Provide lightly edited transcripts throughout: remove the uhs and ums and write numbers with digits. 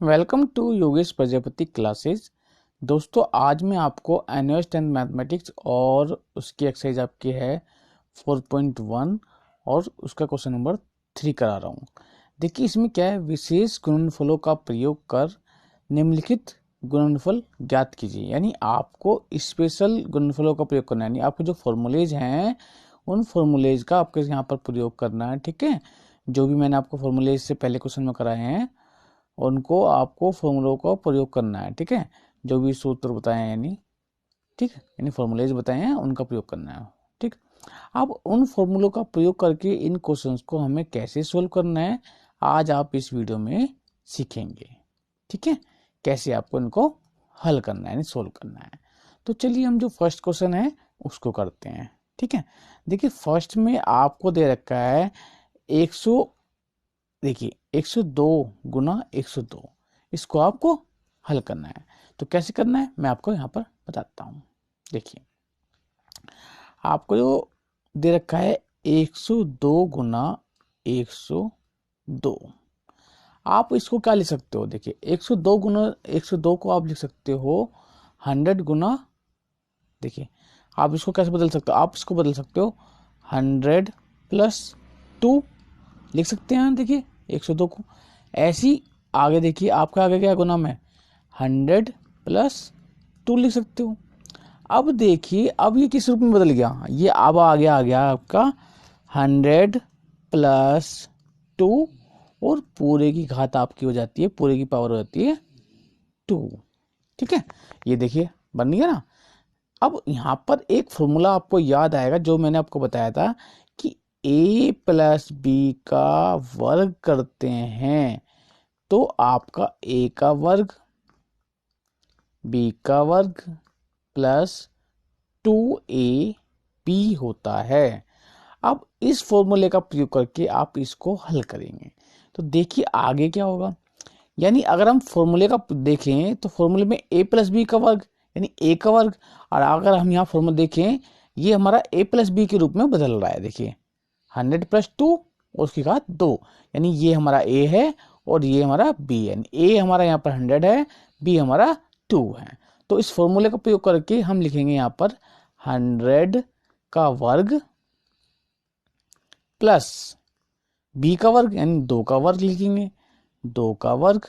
Welcome to Yogesh Prajapati classes. दोस्तों, आज मैं आपको एनुअल 10th मैथमेटिक्स और उसकी एक्सरसाइज आपकी है 4.1 और उसका क्वेश्चन नंबर 3 करा रहा हूँ। देखिए, इसमें क्या है, विशेष गुणनफलों का प्रयोग कर निम्नलिखित गुणनफल ज्ञात कीजिए। यानी आपको स्पेशल गुणनफलों का प्रयोग करना है, यानी आपके जो फॉर्मूलेज हैं उन फॉर्मूलेज का आपके यहाँ पर प्रयोग करना है। ठीक है, जो भी मैंने आपको फॉर्मूलेज से पहले क्वेश्चन में कराए हैं उनको आपको फॉर्मूलों का प्रयोग करना है। ठीक है, जो भी सूत्र बताए हैं यानी, ठीक है, यानी फॉर्मूलेज बताए हैं उनका प्रयोग करना है। ठीक, अब उन फॉर्मूलों का प्रयोग करके इन क्वेश्चंस को हमें कैसे सोल्व करना है, आज आप इस वीडियो में सीखेंगे। ठीक है, कैसे आपको इनको हल करना है यानी सोल्व करना है। तो चलिए हम जो फर्स्ट क्वेश्चन है उसको करते हैं। ठीक है, देखिए फर्स्ट में आपको दे रखा है 100, देखिए 102 गुना 102, इसको आपको हल करना है। तो कैसे करना है मैं आपको यहाँ पर बताता हूँ। देखिए, आपको जो दे रखा है 102 गुना 102, आप इसको क्या लिख सकते हो। देखिए 102 गुना 102 को आप लिख सकते हो 100 गुना, देखिए आप इसको कैसे बदल सकते हो, आप इसको बदल सकते हो 100 प्लस 2 लिख सकते हैं। देखिए 102 को ऐसी आगे, देखिए आपका आगे क्या गुना में 100 प्लस 2 लिख सकते हो। अब देखिए, अब ये किस रूप में बदल गया, ये अब आगे आ गया आपका 100 प्लस 2 और पूरे की घात आपकी हो जाती है, पूरे की पावर हो जाती है 2। ठीक है, ये देखिए बन गया ना। अब यहाँ पर एक फॉर्मूला आपको याद आएगा जो मैंने आपको बताया था कि a प्लस बी का वर्ग करते हैं तो आपका a का वर्ग b का वर्ग प्लस 2ab होता है। अब इस फॉर्मूले का प्रयोग करके आप इसको हल करेंगे तो देखिए आगे क्या होगा। यानी अगर हम फॉर्मूले का देखें तो फॉर्मूले में a प्लस बी का वर्ग यानी a का वर्ग, और अगर हम यहाँ फॉर्मूला देखें ये हमारा a प्लस बी के रूप में बदल रहा है। देखिए 100 प्लस 2 और उसकी घात 2, यानी ये हमारा a है और ये हमारा b है। यानी a हमारा यहाँ पर 100 है, b हमारा 2 है। तो इस फॉर्मूले का प्रयोग करके हम लिखेंगे यहाँ पर 100 का वर्ग प्लस b का वर्ग यानी 2 का वर्ग लिखेंगे, 2 का वर्ग,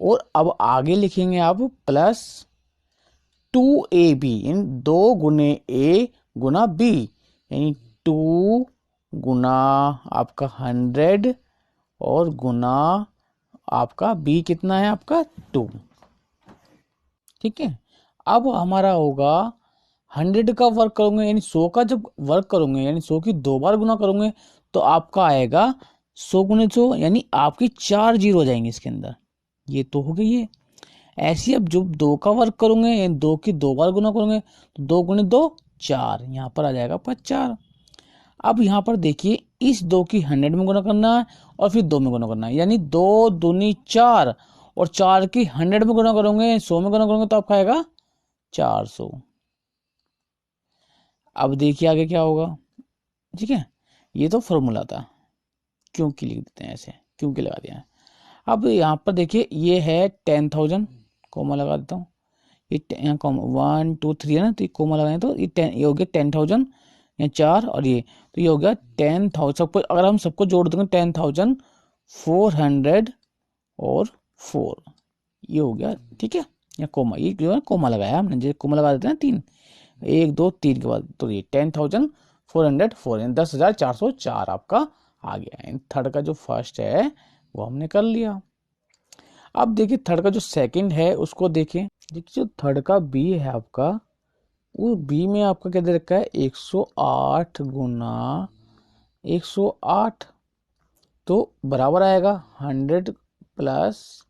और अब आगे लिखेंगे आप प्लस 2ab यानी 2 गुने a गुना b, यानी 2 गुना आपका 100 और गुना आपका b कितना है आपका 2। ठीक है, अब हमारा होगा 100 का वर्ग करोगे यानी 100 का जब वर्ग करोगे यानी 100 की 2 बार गुना करोगे तो आपका आएगा 100 गुने 100, यानी आपकी 4 जीरो हो जाएंगे इसके अंदर। ये तो हो गई है। ऐसे अब जब 2 का वर्ग करोगे यानी 2 की 2 बार गुना करोगे तो 2 गुने 2 4, यहाँ पर आ जाएगा आपका 4। अब यहाँ पर देखिए इस 2 की 100 में गुना करना है और फिर 2 में गुना करना है, यानी 2 दूनी 4 और 4 की 100 में गुना करोगे 100 में गुना करोगे तो आपका आएगा 400। अब देखिए आगे क्या होगा। ठीक है, ये तो फॉर्मूला था, क्योंकि लिख देते हैं ऐसे, क्योंकि लगा दिया है। अब यहाँ पर देखिए ये है 10,000, कोमा लगा देता हूँ, ये यहाँ कोमा 1 2 3 है ना, तो ये कोमा लगाए तो ये 10, ये हो गया 10,000 या 4 और ये, तो ये हो गया 10,000। सबको अगर हम सबको जोड़ देंगे 10,400 और 4, ये हो गया। ठीक है, या कोमा, ये जो है कोमा लगाया हमने, जैसे कोमा लगा देते हैं 3, 1 2 3 के बाद, तो ये 10,404 यानी 10,404 आपका आ गया। थर्ड का जो फर्स्ट है वो हमने कर लिया। अब देखिए थर्ड का जो सेकंड है उसको देखें। देखिए जो थर्ड का बी है आपका, वो बी में आपका क्या दे रखा है 108 गुना 108, तो बराबर आएगा 100 प्लस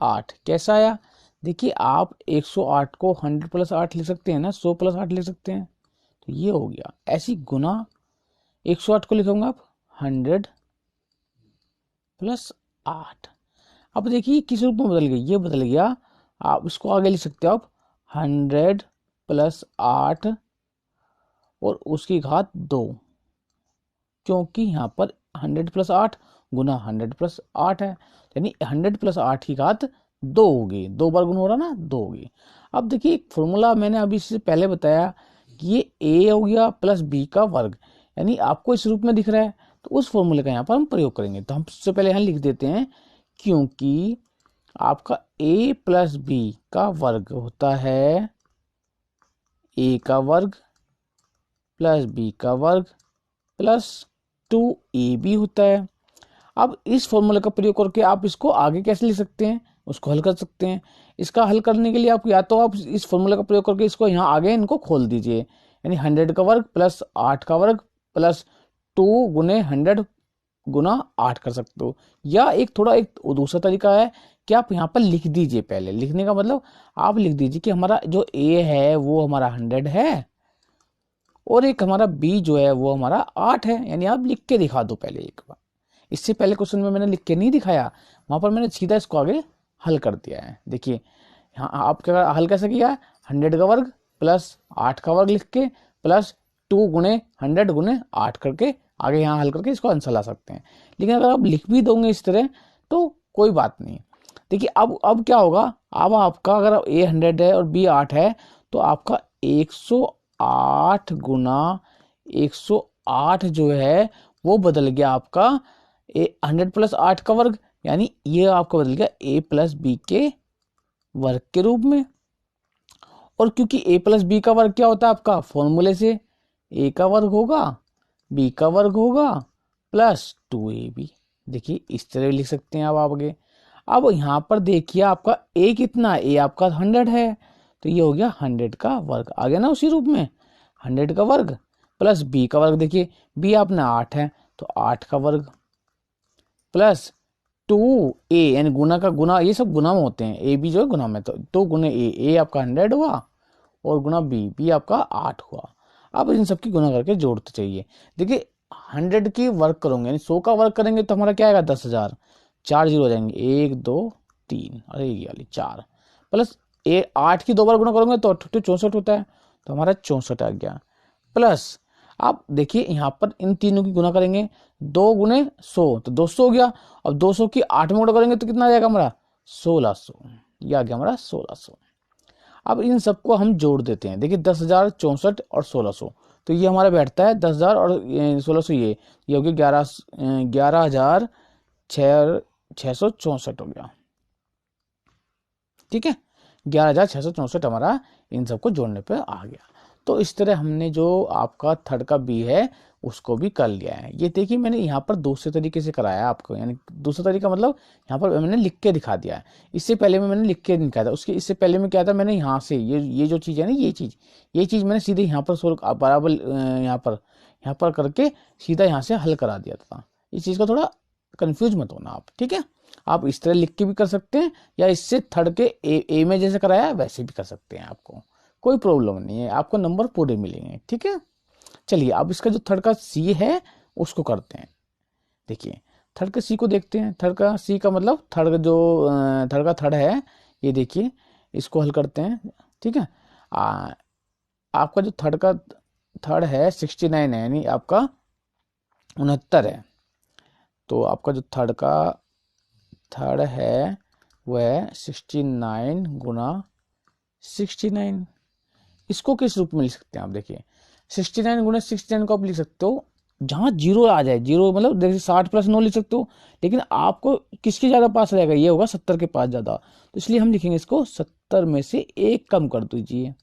8। कैसा आया, देखिए आप 108 को 100 प्लस 8 लिख सकते हैं ना, 100 प्लस 8 लिख सकते हैं, तो ये हो गया। ऐसी गुना 108 को लिखोगे आप 100 प्लस 8। अब देखिए किस रूप में बदल गया, ये बदल गया, आप इसको आगे लिख सकते हो आप 100 प्लस 8 और उसकी घात 2, क्योंकि यहाँ पर 100+8 गुना 100+8 है, यानी 100+8 की घात 2 होगी। 2 बार गुना हो रहा ना, 2 होगी। अब देखिए एक फॉर्मूला मैंने अभी इससे पहले बताया कि ये ए हो गया प्लस बी का वर्ग, यानी आपको इस रूप में दिख रहा है, तो उस फॉर्मूले का यहाँ पर हम प्रयोग करेंगे। तो हम सबसे पहले यहाँ लिख देते हैं, क्योंकि आपका ए प्लस बी का वर्ग होता है ए का वर्ग प्लस बी का वर्ग प्लस 2ab होता है। अब इस फॉर्मूले का प्रयोग करके आप इसको आगे कैसे लिख सकते हैं, उसको हल कर सकते हैं। इसका हल करने के लिए आप या तो आप इस फॉर्मूले का प्रयोग करके इसको यहाँ आगे इनको खोल दीजिए, यानी 100 का वर्ग प्लस 8 का वर्ग प्लस 2 गुने 100 गुना 8 कर सकते हो। या एक दूसरा तरीका है कि आप यहाँ पर लिख दीजिए। पहले लिखने का मतलब आप लिख दीजिए कि हमारा जो ए है वो हमारा 100 है और एक हमारा बी जो है वो हमारा 8 है, यानी आप लिख के दिखा दो पहले एक बार। इससे पहले क्वेश्चन में मैंने लिख के नहीं दिखाया, वहां पर मैंने सीधा इसको आगे हल कर दिया है। देखिए यहाँ आप क्या हल कैसे किया है, 100 का वर्ग प्लस 8 का वर्ग लिख के प्लस 2 गुने 100 गुने 8 करके आगे यहाँ हल करके इसको आंसर ला सकते हैं। लेकिन अगर आप लिख भी दोगे इस तरह तो कोई बात नहीं। देखिए अब क्या होगा, अब आपका अगर ए 100 है और बी 8 है तो आपका 108 गुना 108 जो है वो बदल गया आपका 100+8 का वर्ग, यानी ये आपका बदल गया ए प्लस बी के वर्ग के रूप में। और क्योंकि ए प्लस बी का वर्ग क्या होता है आपका फॉर्मूले से, ए का वर्ग होगा बी का वर्ग होगा प्लस 2ab। देखिए इस तरह लिख सकते हैं आप आगे। अब यहाँ पर देखिए आपका ए कितना, ए आपका 100 है, तो ये हो गया 100 का वर्ग, आ गया ना उसी रूप में। 100 का वर्ग प्लस बी का वर्ग, देखिए बी अपना 8 है तो 8 का वर्ग प्लस 2a, यानी गुना का गुना, ये सब गुना में होते हैं, ए बी जो है गुना में, तो 2 गुने ए आपका 100 हुआ और गुना बी आपका 8 हुआ। अब इन सबकी गुना करके जोड़ते चाहिए। देखिए 100 की वर्ग करोगे यानी 100 का वर्ग करेंगे तो हमारा क्या आएगा 10,000, 4 जीरो हो जाएंगे, 1 2 3, अरे ये वाली 4 प्लस 8 की 2 बार गुना करोगे तो 64 होता है, तो हमारा 64 आ गया। प्लस आप देखिए यहाँ पर इन तीनों की गुना करेंगे, 2 गुने 100 तो 200 हो गया। अब 200 की 8 में गुणा करेंगे तो कितना आ जाएगा हमारा 1600, ये आ गया हमारा 1600। अब इन सबको हम जोड़ देते हैं। देखिए 10,000 64 और 1600, तो ये हमारा बैठता है 10,000 और 1600, ये हो गया 11,664 हो गया। ठीक है, 11,664 हमारा इन सबको जोड़ने पे आ गया। तो इस तरह हमने जो आपका थर्ड का बी है उसको भी कर लिया है। ये देखिए मैंने यहाँ पर दूसरे तरीके से कराया आपको, यानी दूसरा तरीका मतलब यहाँ पर मैंने लिख के दिखा दिया है। इससे पहले में मैंने लिख के नहीं दिखाया था, उसके इससे पहले में क्या था, मैंने यहाँ से ये जो चीज़ है ना, ये चीज़ मैंने सीधे यहाँ पर सोल्व बराबर यहाँ पर करके सीधा यहाँ से हल करा दिया था। इस चीज़ का थोड़ा कंफ्यूज मत होना आप, ठीक है। आप इस तरह लिख के भी कर सकते हैं या इससे थर्ड के ए में जैसे कराया वैसे भी कर सकते हैं, आपको कोई प्रॉब्लम नहीं है, आपको नंबर पूरे मिलेंगे, ठीक है। चलिए अब इसका जो थर्ड का सी है उसको करते हैं। देखिए थर्ड का सी को देखते हैं। थर्ड का सी का मतलब थर्ड का थर्ड है, ये देखिए इसको हल करते हैं, ठीक है। आपका जो थर्ड का थर्ड है 69 है, यानी आपका 69 है। तो आपका जो थर्ड का थर्ड है वह 69 गुना 69। इसको किस रूप में लिख सकते हैं आप, देखिए 69 गुना 69 को आप लिख सकते हो जहां जीरो आ जाए, जीरो मतलब देखिए 60+9 लिख सकते हो, लेकिन आपको किसके ज्यादा पास रहेगा, ये होगा 70 के पास ज्यादा, तो इसलिए हम लिखेंगे इसको 70 में से 1 कम कर दीजिए।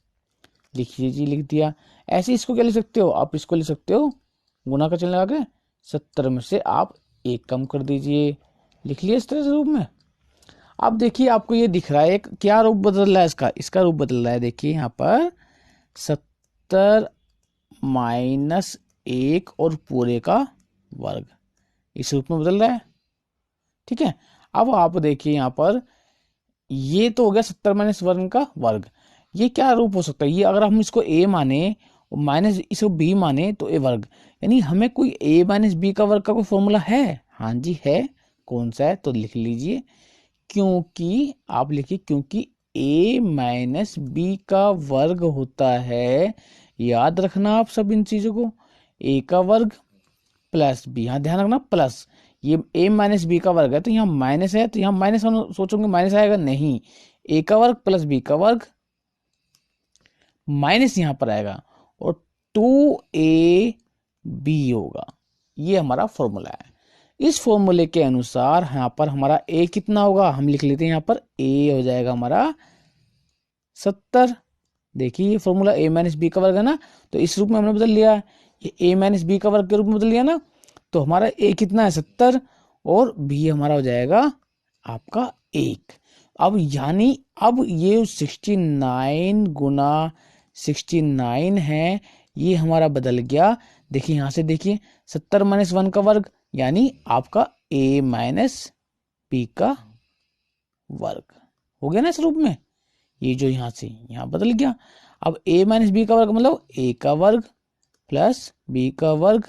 लिख लीजिए, लिख दिया। ऐसे इसको क्या लिख सकते हो, आप इसको लिख सकते हो गुना का चिन्ह लगा के 70 में से आप 1 कम कर दीजिए। लिख लिया इस तरह से रूप में। अब देखिए आपको ये दिख रहा है एक क्या रूप बदल रहा है, इसका रूप बदल रहा है। देखिए यहाँ पर 70 माइनस 1 और पूरे का वर्ग इस रूप में बदल रहा है, ठीक है। अब आप देखिए यहाँ पर ये तो हो गया 70 माइनस वर्ग का वर्ग। ये क्या रूप हो सकता है, ये अगर हम इसको a माने माइनस इसको b माने तो a वर्ग, यानी हमें कोई a माइनस बी का वर्ग का कोई फॉर्मूला है। हाँ जी है, कौन सा है, तो लिख लीजिए। क्योंकि आप लिखिए क्योंकि a माइनस बी का वर्ग होता है, याद रखना आप सब इन चीजों को, a का वर्ग प्लस बी, यहाँ ध्यान रखना प्लस, ये ए माइनस बी का वर्ग है तो यहाँ माइनस है, तो यहाँ माइनस हम सोचोगे माइनस आएगा, नहीं, ए का वर्ग प्लस बी का वर्ग माइनस यहाँ पर आएगा और 2ab होगा। ये हमारा फॉर्मूला है। इस फॉर्मूले के अनुसार यहाँ पर हमारा a कितना होगा, हम लिख लेते हैं यहाँ पर a हो जाएगा हमारा 70। देखिए ये फॉर्मूला a माइनस बी का वर्ग है ना, तो इस रूप में हमने बदल लिया है, ये a माइनस बी का वर्ग के रूप में बदल लिया ना, तो हमारा a कितना है 70 और b हमारा हो जाएगा आपका 1। अब यानी अब ये 69 गुना 69 है, ये हमारा बदल गया। देखिए यहां से देखिए 70 माइनस 1 का वर्ग यानी आपका a माइनस बी का वर्ग हो गया ना इस रूप में, ये जो यहां से यहां बदल गया। अब a माइनस बी का वर्ग मतलब a का वर्ग प्लस b का वर्ग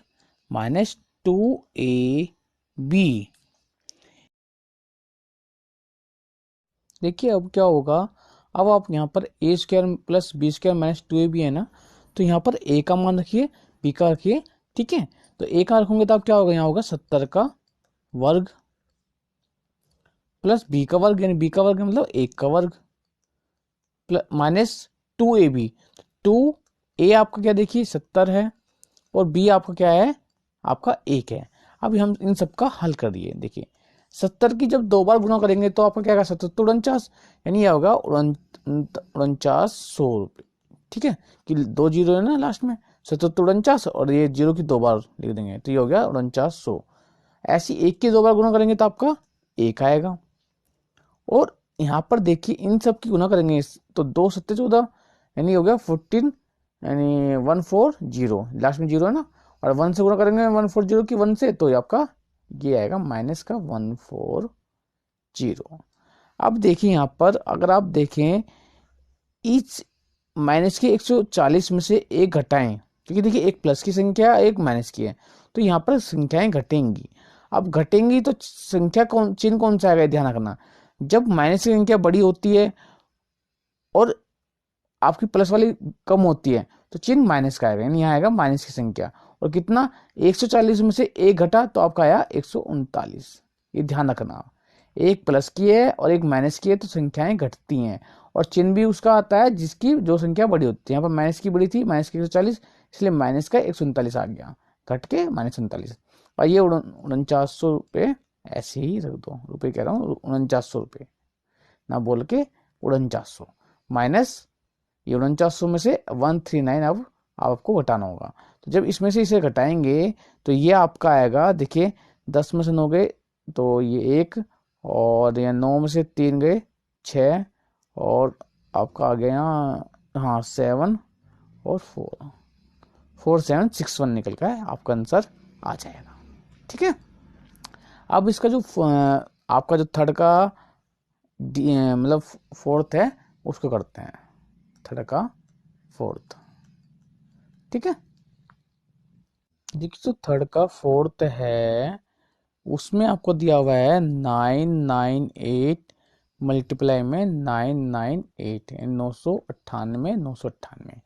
माइनस 2ab। देखिए अब क्या होगा, अब आप यहाँ पर a square plus b square minus 2ab है ना, तो यहाँ पर a का मान रखिए, b का रखिए, ठीक है। तो a का रखोगे तो आप क्या होगा, यहाँ होगा 70 का वर्ग प्लस b का वर्ग यानी b का वर्ग मतलब 1 का वर्ग प्लस माइनस 2ab। 2a आपका क्या देखिए 70 है और b आपका क्या है, आपका 1 है। अब हम इन सबका हल कर दिए। देखिए 70 की जब 2 बार गुना करेंगे तो आपका क्या होगा 70 49, यानी यह होगा 4900 रुपये, ठीक है, कि 2 जीरो है ना लास्ट में, 70 49 और ये जीरो की 2 बार लिख देंगे तो ये हो गया 4900। ऐसी 1 की 2 बार गुना करेंगे तो आपका 1 आएगा। और यहाँ पर देखिए इन सब की गुना करेंगे तो 2 7 14 यानी हो गया 14, यानी 140, लास्ट में जीरो है ना, और 1 से गुना करेंगे 140 की 1 से, तो ये आपका ये आएगा माइनस का 140। अब देखिए यहाँ पर अगर आप देखें इस माइनस के 140 में से एक घटाएं, क्योंकि देखिए एक प्लस की संख्या एक माइनस की है, तो यहाँ पर संख्याएं घटेंगी। अब घटेंगी तो संख्या चिन्ह कौन सा आएगा, ध्यान रखना, जब माइनस की संख्या बड़ी होती है और आपकी प्लस वाली कम होती है तो चिन्ह माइनस का आएगा, यानी यहाँ आएगा माइनस की संख्या। और कितना 140 में से एक घटा तो आपका आया 139। ये ध्यान रखना, एक प्लस की है और एक माइनस की है तो संख्याएं घटती हैं और चिन्ह भी उसका आता है जिसकी जो संख्या बड़ी होती है। यहाँ पर माइनस की बड़ी थी, माइनस की 140, इसलिए माइनस का 139 आ गया, घट के माइनस 39। और ये 4900 रुपये ऐसे ही रख दो, रुपये कह रहा हूँ 4900 रुपये ना बोल के 4900 माइनस ये 4900 में से 139 अब आपको घटाना होगा। तो जब इसमें से इसे घटाएंगे तो ये आपका आएगा, देखिए 10 में से 9 गए तो ये 1, और ये 9 में से 3 गए 6, और आपका आ गया हाँ 7 और 4, 4761 निकल का है, आपका आंसर आ जाएगा, ठीक है। अब इसका जो आपका जो थर्ड का मतलब फोर्थ है उसको करते हैं, थर्ड का फोर्थ, ठीक है। देखिए जो थर्ड का फोर्थ है उसमें आपको दिया हुआ है 998 मल्टीप्लाई में 998 998 998।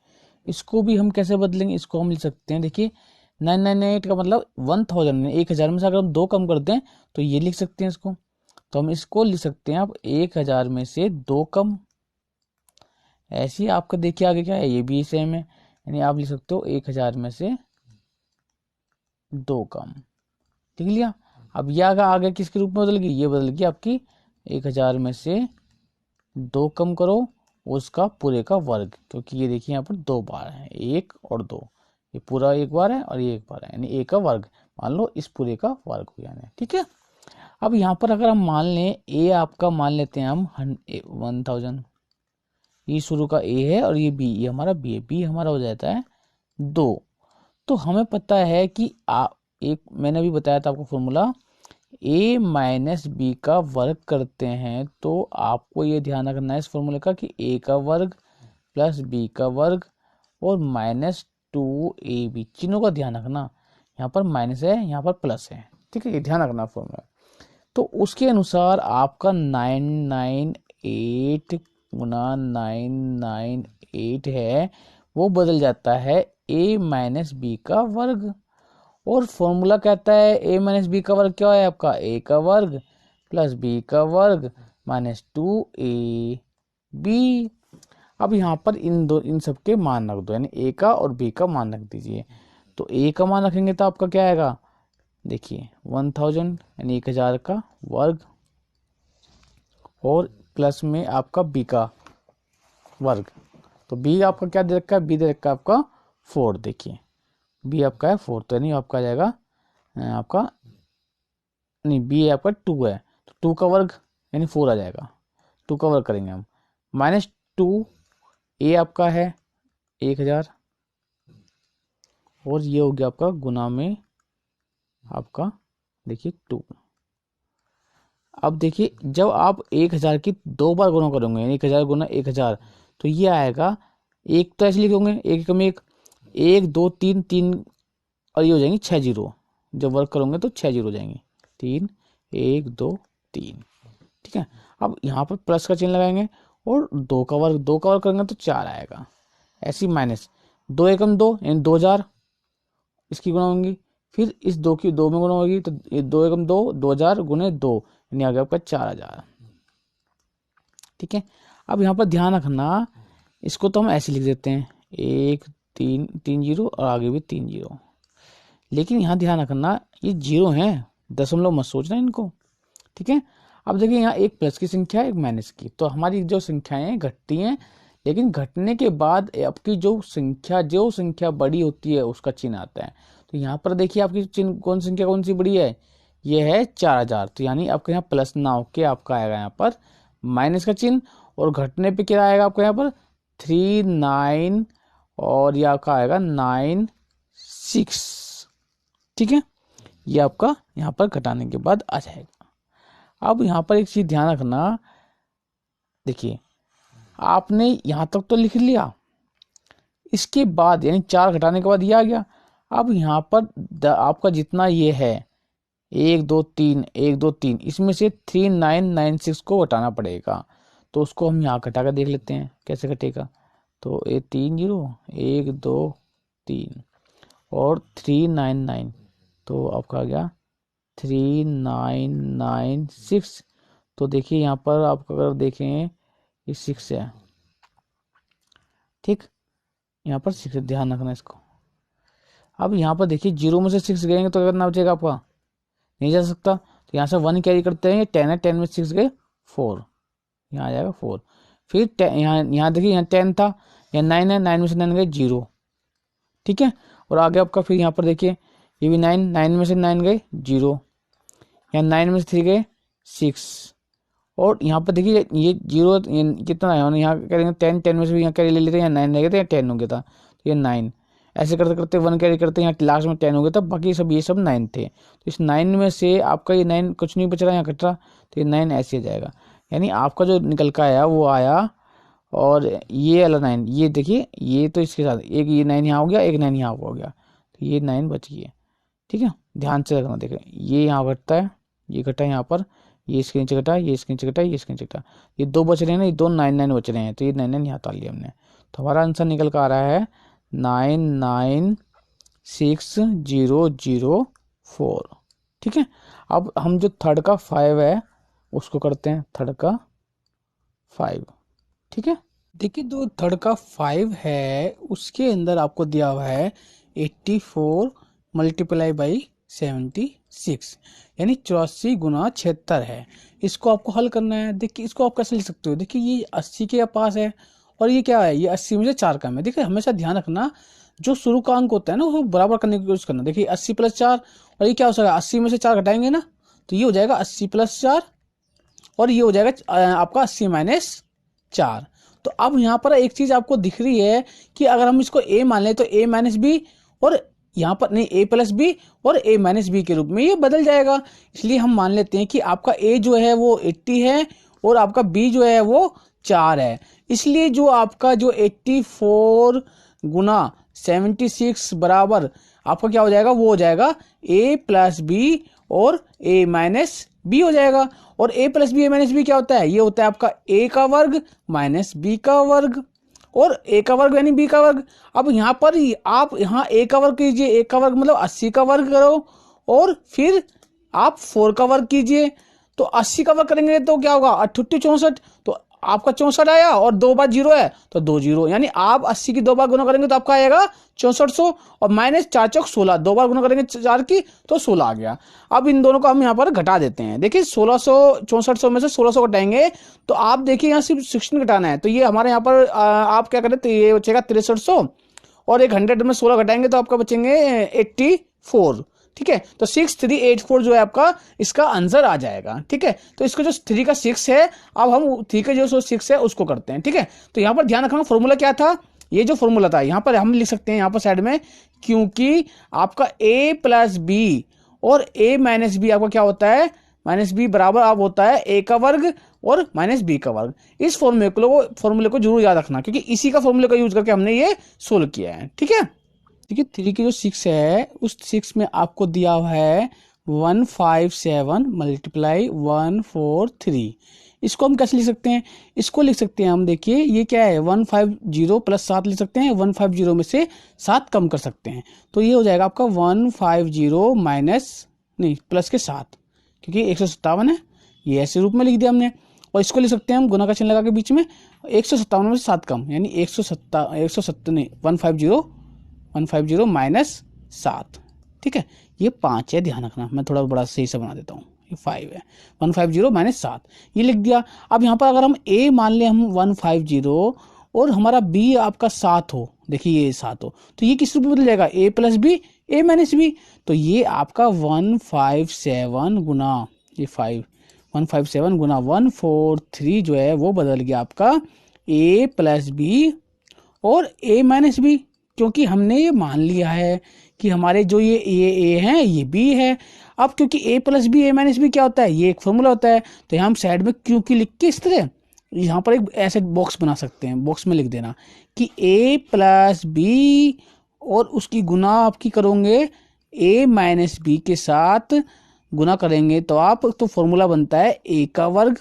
इसको भी हम कैसे बदलेंगे, इसको हम लिख सकते हैं, देखिए 998 का मतलब 1000, 1000 में से अगर हम 2 कम कर दें तो ये लिख सकते हैं इसको, तो हम इसको लिख सकते हैं अब 1000 में से 2 कम। ऐसे ही आपका देखिए आगे क्या है, ये भी सेम है, यानी आप लिख सकते हो 1000 में से 2 कम, ठीक लिया। अब यह आगे किसके रूप में बदल गई, ये बदल गई आपकी 1000 में से 2 कम करो उसका पूरे का वर्ग, क्योंकि ये देखिए यहाँ पर 2 बार है, 1 और 2, ये पूरा 1 बार है और ये 1 बार है, यानी a का वर्ग मान लो इस पूरे का वर्ग हो जाना है, ठीक है। अब यहाँ पर अगर हम मान लें a आपका मान लेते हैं हम 1000, ये शुरू का a है और ये b, ये हमारा b है, b हमारा हो जाता है 2। तो हमें पता है कि एक मैंने अभी बताया था आपको फॉर्मूला, a माइनस बी का वर्ग करते हैं तो आपको ये ध्यान रखना है इस फॉर्मूले का कि a का वर्ग प्लस b का वर्ग और माइनस 2ab, चिन्हों का ध्यान रखना, यहाँ पर माइनस है यहाँ पर प्लस है, ठीक है, ये ध्यान रखना फॉर्मूला। तो उसके अनुसार आपका 998 गुना 998 है वो बदल जाता है a माइनस बी का वर्ग, और फॉर्मूला कहता है ए माइनस बी का वर्ग क्या है आपका, ए का वर्ग प्लस बी का वर्ग माइनस 2 AB। अब यहाँ पर इन सब के मान रख दो, यानी ए का और बी का मान रख दीजिए। तो ए का मान रखेंगे तो आपका क्या आएगा, देखिए 1000 यानी 1000 का वर्ग, और प्लस में आपका बी का वर्ग। तो बी आपका क्या दे रखा है, बी दे रखा है आपका 4। देखिए बी आपका है 4, तो यानी आपका आ जाएगा आपका, नहीं बी आपका 2 है, तो 2 का वर्ग यानी 4 आ जाएगा, 2 का वर्ग करेंगे हम, माइनस 2 ए आपका है 1000, और ये हो गया आपका गुना में आपका देखिए 2। अब देखिए जब आप 1000 की 2 बार गुना करोगे, यानी 1000 गुना 1000, तो ये आएगा, एक तो ऐसे लिखोगे एक में एक, 1 2 3 3, और ये हो जाएंगे 6 जीरो, जब वर्क करोगे तो 6 जीरो हो जाएंगे, 3 1 2 3। ठीक है, अब यहाँ पर प्लस का चिन्ह लगाएंगे, और 2 का वर्ग करेंगे तो 4 आएगा, ऐसी माइनस 2 एकम 2 यानी 2000, इसकी गुना होंगी, फिर इस 2 की 2 में गुना होगी, तो 2 एकम 2 2000 गुने 2 यानी आ गया आपका 4000। ठीक है, अब यहाँ पर ध्यान रखना, इसको तो हम ऐसे लिख देते हैं 1 3 3 जीरो और आगे भी 3 जीरो, लेकिन यहाँ ध्यान रखना ये जीरो हैं, दशमलव मत सोचना इनको। ठीक है, अब देखिए यहाँ एक प्लस की संख्या है एक माइनस की, तो हमारी जो संख्याएं घटती हैं, लेकिन घटने के बाद आपकी जो संख्या बड़ी होती है उसका चिन्ह आता है। तो यहाँ पर देखिए आपकी चिन्ह संख्या कौन सी बड़ी है, ये है 4000, तो यानी आपके यहाँ प्लस ना होके आपका आएगा यहाँ पर माइनस का चिन्ह, और घटने पे क्या आएगा आपको यहाँ पर 3 9, और ये आपका आएगा 9 6। ठीक है, ये आपका यहाँ पर घटाने के बाद आ जाएगा। अब यहाँ पर एक चीज ध्यान रखना, देखिए आपने यहाँ तक तो लिख लिया, इसके बाद यानी 4 घटाने के बाद ये आ गया। अब यहाँ पर आपका जितना ये है 1 2 3 1 2 3, इसमें से 3 9 9 6 को घटाना पड़ेगा, तो उसको हम यहाँ घटा कर देख लेते हैं कैसे घटेगा। तो ये 3 जीरो 1 2 3 और 3 9 9, तो आपका आ गया 3 9 9 6। तो देखिए यहाँ पर आप अगर देखें ये 6 है, ठीक, यहाँ पर 6, ध्यान रखना इसको। अब यहाँ पर देखिए 0 में से 6 गएंगे तो कितना बचेगा आपका, नहीं जा सकता, तो यहाँ से 1 कैरी करते हैं, 10 है, 10 में 6 गए 4, यहाँ आ जाएगा 4। फिर यहाँ देखिए यहाँ 10 था, यहाँ 9 है, 9 में से 9 गए 0। ठीक है, और आगे आपका फिर यहाँ पर देखिए ये भी 9, 9 में से 9 गए 0, यहाँ 9 में से 3 गए 6, और यहाँ पर देखिए ये 0 कितना है, यहाँ करेंगे 10, 10 में से भी यहाँ कैरी ले लेते हैं, यहाँ 9 रह गए थे, यहाँ 10 हो गया था, तो ये 9, ऐसे करते करते 1 कैरी करते हैं, यहाँ लास्ट में 10 हो गया था, बाकी सब ये सब 9 थे। तो इस 9 में से आपका ये 9 कुछ नहीं बच रहा यहाँ कट रहा, तो ये 9 ऐसे हो जाएगा, यानी आपका जो निकल का आया वो आया, और ये वाला 9 ये देखिए ये तो इसके साथ एक ये 9 यहाँ हो गया, एक 9 यहाँ हो गया, तो ये 9 बच गई है। ठीक है, ध्यान से रखना, देखें ये यहाँ घटता है, ये घटा यहाँ पर, ये इसके नीचे घटा, ये इसके नीचे घटा, ये इसके नीचे घटा, ये 2 बच रहे हैं ना, ये 2 9 9 बच रहे हैं, तो ये 9 9 यहाँ डाल लिया हमने, तो हमारा आंसर निकल कर आ रहा है 996,004। ठीक है, अब हम जो थर्ड का 5 है उसको करते हैं, थर्ड का 5। ठीक है, देखिए जो थर्ड का 5 है उसके अंदर आपको दिया हुआ है 84 मल्टीप्लाई बाई 76, यानी 84 गुना 76 है। इसको आपको हल करना है। देखिए इसको आप कैसे लिख सकते हो, देखिए ये 80 के पास है और ये क्या है, ये 80 में से 4 कम है। देखिए हमेशा ध्यान रखना जो शुरू का अंक होता है ना वो बराबर करने की कोशिश करना। देखिए 80 + 4, और ये क्या हो सकता है, 80 में से 4 घटाएंगे ना, तो ये हो जाएगा 80 + 4, और ये हो जाएगा आपका 80 - 4। तो अब यहाँ पर एक चीज आपको दिख रही है कि अगर हम इसको a मान लें तो a - b, और यहाँ पर नहीं a + b और a - b के रूप में ये बदल जाएगा। इसलिए हम मान लेते हैं कि आपका a जो है वो 80 है और आपका b जो है वो 4 है। इसलिए जो आपका जो 84 गुना 76 बराबर आपका क्या हो जाएगा, वो हो जाएगा a + b और a - b हो जाएगा। और a + b a - b क्या होता है, ये होता है आपका a का वर्ग - b का वर्ग, और a का वर्ग यानी b का वर्ग। अब यहाँ पर आप यहाँ a का वर्ग कीजिए, a का वर्ग मतलब 80 का वर्ग करो, और फिर आप 4 का वर्ग कीजिए। तो 80 का वर्ग करेंगे तो क्या होगा, 88 64, तो आपका 64 आया, और 2 बार 0 है तो 2 0, यानी आप 80 की 2 बार गुना करेंगे तो आपका आएगा 6400, और माइनस 4 चौक 16, 2 बार गुना करेंगे 4 की तो 16 आ गया। अब इन दोनों को हम यहाँ पर घटा देते हैं। देखिए 1600 6400 में से 1600 घटाएंगे तो आप देखिए यहाँ सिर्फ 16 घटाना है, तो ये हमारे यहाँ पर आप क्या करें, तो ये बचेगा 6300, और एक 100 में 16 घटाएंगे तो आपका बचेंगे 84। ठीक है, तो 6384 जो है आपका इसका आंसर आ जाएगा। ठीक है, तो इसका जो 3 का 6 है, अब हम 3 का जो 6 है उसको करते हैं। ठीक है, तो यहाँ पर ध्यान रखना फॉर्मूला क्या था, ये जो फॉर्मूला था यहाँ पर हम लिख सकते हैं यहाँ पर साइड में, क्योंकि आपका a प्लस बी और a माइनस बी आपका क्या होता है, माइनस बी बराबर आप होता है a का वर्ग और माइनस बी का वर्ग। इस फॉर्मूले को जरूर याद रखना, क्योंकि इसी का फॉर्मूले का यूज करके हमने ये सोल्व किया है। ठीक है, देखिए 3 की जो 6 है उस 6 में आपको दिया हुआ है 157 मल्टीप्लाई 143। इसको हम कैसे लिख सकते हैं, इसको लिख सकते हैं हम, देखिए ये क्या है 150 प्लस 7 लिख सकते हैं, 150 में से 7 कम कर सकते हैं, तो ये हो जाएगा आपका 150 माइनस नहीं प्लस के 7, क्योंकि 157 है, ये ऐसे रूप में लिख दिया हमने। और इसको लिख सकते हैं हम गुना का चिन्ह लगा के बीच में, 157 में से 7 कम, यानी 170 नहीं 150 माइनस 7। ठीक है, ये 5 है, ध्यान रखना, मैं थोड़ा बड़ा सही से बना देता हूँ, ये 5 है, 150 माइनस 7 ये लिख दिया। अब यहाँ पर अगर हम a मान लें हम 150 और हमारा b आपका 7 हो, देखिए ये 7 हो, तो ये किस रूप में बदल जाएगा, a plus B a minus B, तो ये आपका 157 गुना ये 157 गुना 143 जो है वो बदल गया आपका a प्लस बी और a माइनस बी, क्योंकि हमने ये मान लिया है कि हमारे जो ये a है ये b है। अब क्योंकि a plus B a minus B क्या होता है, ये एक फॉर्मूला होता है, तो यहाँ हम साइड में क्यों की लिख के इस तरह यहाँ पर एक ऐसे बॉक्स बना सकते हैं, बॉक्स में लिख देना कि a प्लस बी और उसकी गुना आपकी करोगे a माइनस बी के साथ गुना करेंगे तो आप तो फॉर्मूला बनता है a का वर्ग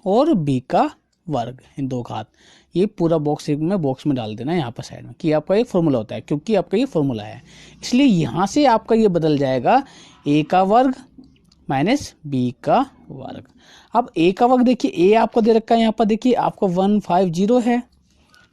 और b का वर्ग, इन दो घात। ये पूरा बॉक्स में डाल देना यहाँ पर साइड में कि आपका ये फॉर्मूला होता है, क्योंकि आपका ये फॉर्मूला है, इसलिए यहाँ से आपका ये बदल जाएगा a का वर्ग माइनस b का वर्ग। अब a का वर्ग देखिए a आपको दे रखा है यहाँ पर, देखिए आपको 150 है,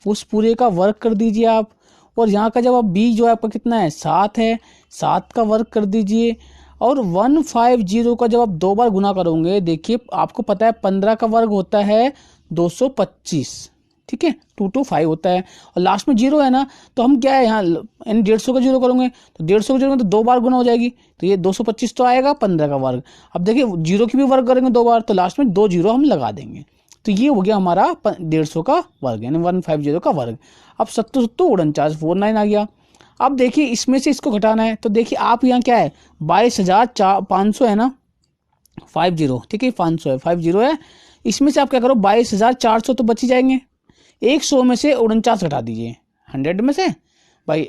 उस पूरे का वर्ग कर दीजिए आप, और यहाँ का जब आप b जो है आपका कितना है 7 है, 7 का वर्ग कर दीजिए, और 150 का जब आप 2 बार गुना करोगे, देखिए आपको पता है 15 का वर्ग होता है 225, ठीक है 225 होता है, और लास्ट में 0 है ना, तो हम क्या है यहाँ 150 का 0 करोगे तो 150 का 0 तो 2 बार गुना हो जाएगी, तो ये 225 तो आएगा 15 का वर्ग। अब देखिए 0 की भी वर्ग करेंगे 2 बार, तो लास्ट में 2 0 हम लगा देंगे, तो ये हो गया हमारा 150 का वर्ग यानी 150 का वर्ग। अब 70 49 49 आ गया। अब देखिए इसमें से इसको घटाना है, तो देखिए आप यहाँ क्या है 22,500 है ना, 50 ठीक है 500 है 50 है, इसमें से आप क्या करो 22,400 तो बच ही जाएंगे, 100 में से 49 घटा दीजिए 100 में से, भाई